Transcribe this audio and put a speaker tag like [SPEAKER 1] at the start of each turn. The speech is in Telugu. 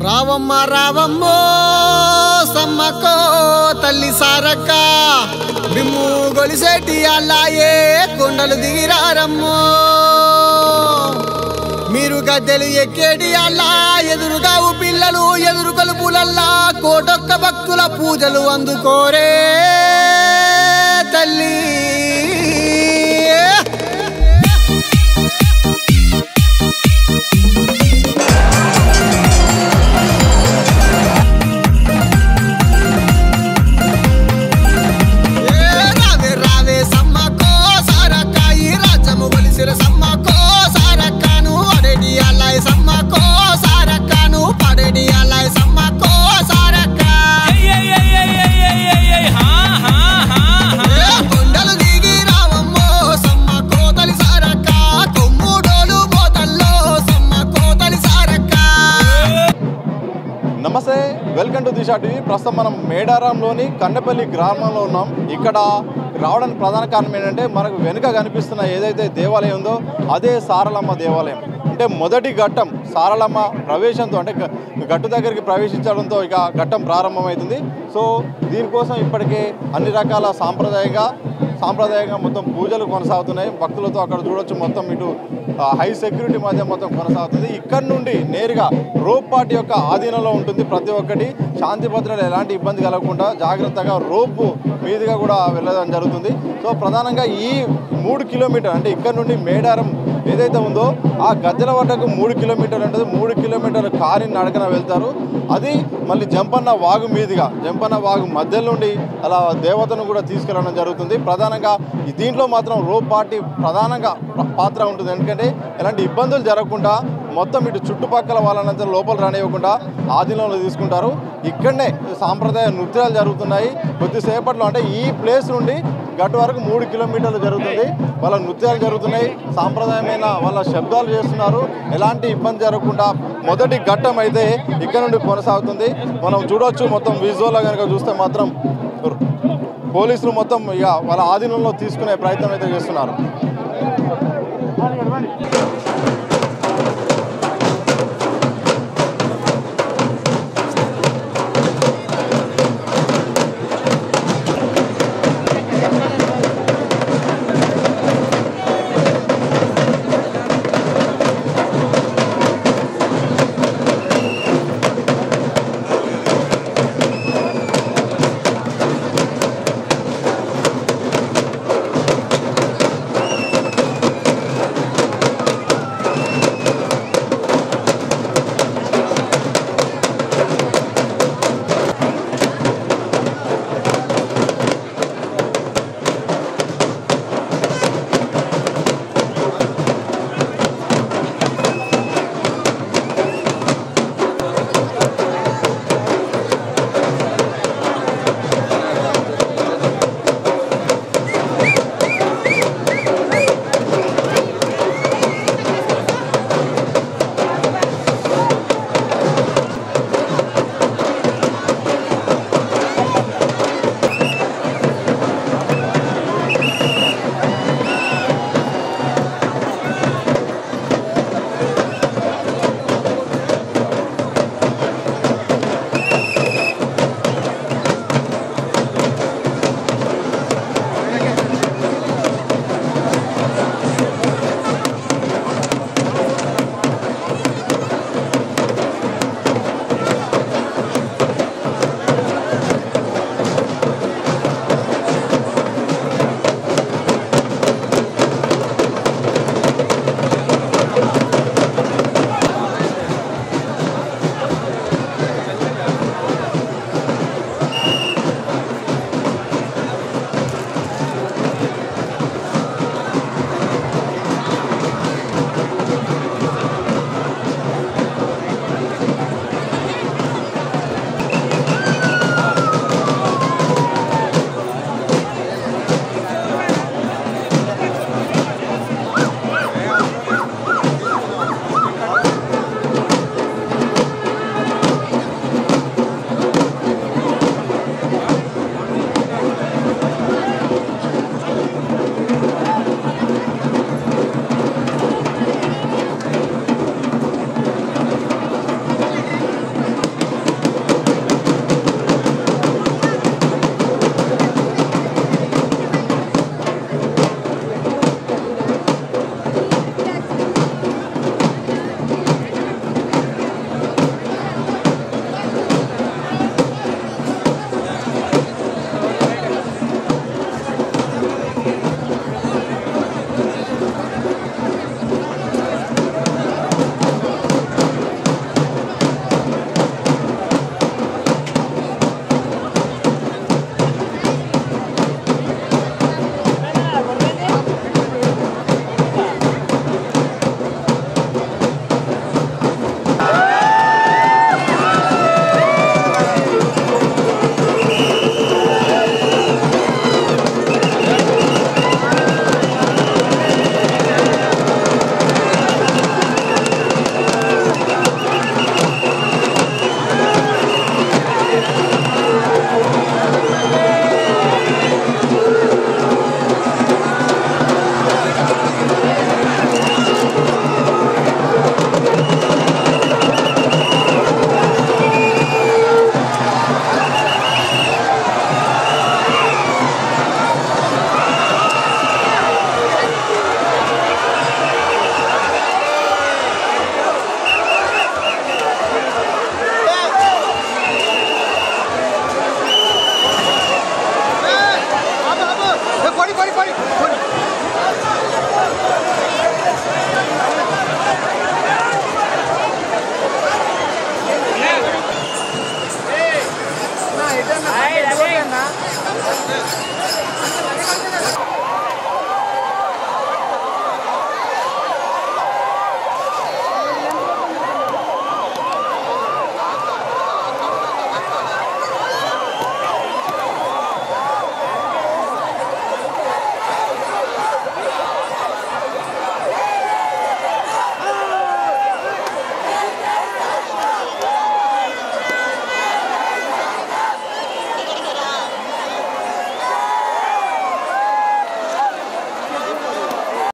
[SPEAKER 1] రావమ్మ రావమ్మో సమ్మకో తల్లి సారక్క బిమ్ము గొలిసేటి అల్లాయే కొండలు దిగిరారమ్మో మీరు గద్దెలు ఎక్కేటి అల్లా ఎదురుగా పిల్లలు ఎదురు కలుపులల్లా కోటొక్క భక్తుల పూజలు అందుకోరే తల్లి
[SPEAKER 2] నమస్తే, వెల్కమ్ టు దిశా టీవీ. ప్రస్తుతం మనం మేడారంలోని కన్నెపల్లి గ్రామంలో ఉన్నాం. ఇక్కడ రావడానికి ప్రధాన కారణం ఏంటంటే మనకు వెనుక కనిపిస్తున్న ఏదైతే దేవాలయం ఉందో అదే సారలమ్మ దేవాలయం. అంటే మొదటి ఘట్టం సారలమ్మ ప్రవేశంతో అంటే గట్టు దగ్గరికి ప్రవేశించడంతో ఇక ఘట్టం ప్రారంభమవుతుంది. సో దీనికోసం ఇప్పటికే అన్ని రకాల సాంప్రదాయంగా మొత్తం పూజలు కొనసాగుతున్నాయి. భక్తులతో అక్కడ చూడొచ్చు మొత్తం ఇటు హై సెక్యూరిటీ మధ్య మొత్తం కొనసాగుతుంది. ఇక్కడ నుండి నేరుగా రోప్ పార్టీ యొక్క ఆధీనంలో ఉంటుంది. ప్రతి ఒక్కటి శాంతి భద్రతలు ఎలాంటి ఇబ్బంది కలగకుండా జాగ్రత్తగా రోపు మీదుగా కూడా వెళ్ళడం జరుగుతుంది. సో ప్రధానంగా ఈ 3 కిలోమీటర్ అంటే ఇక్కడ నుండి మేడారం ఏదైతే ఉందో ఆ గద్దెల వద్దకు 3 కిలోమీటర్లు ఉంటుంది. 3 కిలోమీటర్ల కారుని నడకన వెళ్తారు. అది మళ్ళీ జంపన్న వాగు మీదుగా జంపన్న వాగు మధ్యలో నుండి అలా దేవతను కూడా తీసుకెళ్ళడం జరుగుతుంది. ప్రధానంగా దీంట్లో మాత్రం రోప్ పార్టీ ప్రధానంగా పాత్ర ఉంటుంది. ఎందుకంటే ఎలాంటి ఇబ్బందులు జరగకుండా మొత్తం ఇటు చుట్టుపక్కల వాళ్ళనంతా లోపల రానివ్వకుండా ఆధీనంలో తీసుకుంటారు. ఇక్కడనే సాంప్రదాయ నృత్యాలు జరుగుతున్నాయి. కొద్దిసేపట్లో అంటే ఈ ప్లేస్ నుండి గట్టు వరకు 3 కిలోమీటర్లు జరుగుతుంది. వాళ్ళ నృత్యాలు జరుగుతున్నాయి, సాంప్రదాయమైన వాళ్ళ శబ్దాలు చేస్తున్నారు. ఎలాంటి ఇబ్బంది జరగకుండా మొదటి ఘట్టం అయితే ఇక్కడ నుండి కొనసాగుతుంది. మనం చూడవచ్చు మొత్తం విజువల్గా కనుక చూస్తే మాత్రం పోలీసులు మొత్తం ఇక వాళ్ళ ఆధీనంలో తీసుకునే ప్రయత్నం అయితే చేస్తున్నారు.